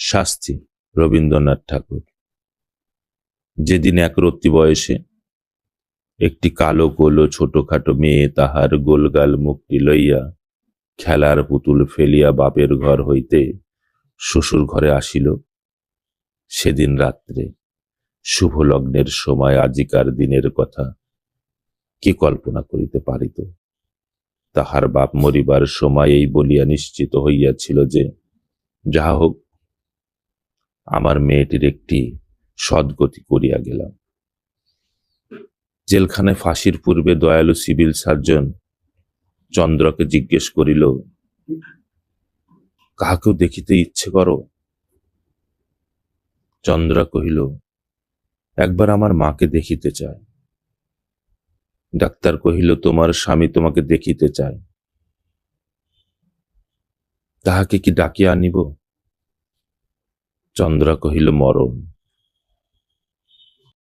শাস্তি রবীন্দ্রনাথ ঠাকুর। যেদিন একরত্তি বয়সে একটি কালো কোলো ছোটখাটো মেয়ে তাহার গোলগাল মুখটি লইয়া খেলার পুতুল ফেলিয়া বাপের ঘর হইতে শ্বশুর ঘরে আসিল, সেদিন রাত্রে শুভ লগ্নের সময় আজিকার দিনের কথা কি কল্পনা করিতে পারিত? তাহার বাপ মরিবার সময় এই বলিয়া নিশ্চিত হইয়াছিল যে যাহা হোক, আমার মেয়েটির একটি সদ্গতি করিয়া গেলাম। জেলখানায় ফাঁসির পূর্বে দয়ালু সিভিল সার্জন চন্দ্রকে জিজ্ঞেস করিল, কাহাকেও দেখিতে ইচ্ছে করো? চন্দ্র কহিল, একবার আমার মাকে দেখিতে চায়। ডাক্তার কহিল, তোমার স্বামী তোমাকে দেখিতে চায়, তাহাকে কি ডাকিয়া আনিব? চন্দ্র কহিল, মরণ।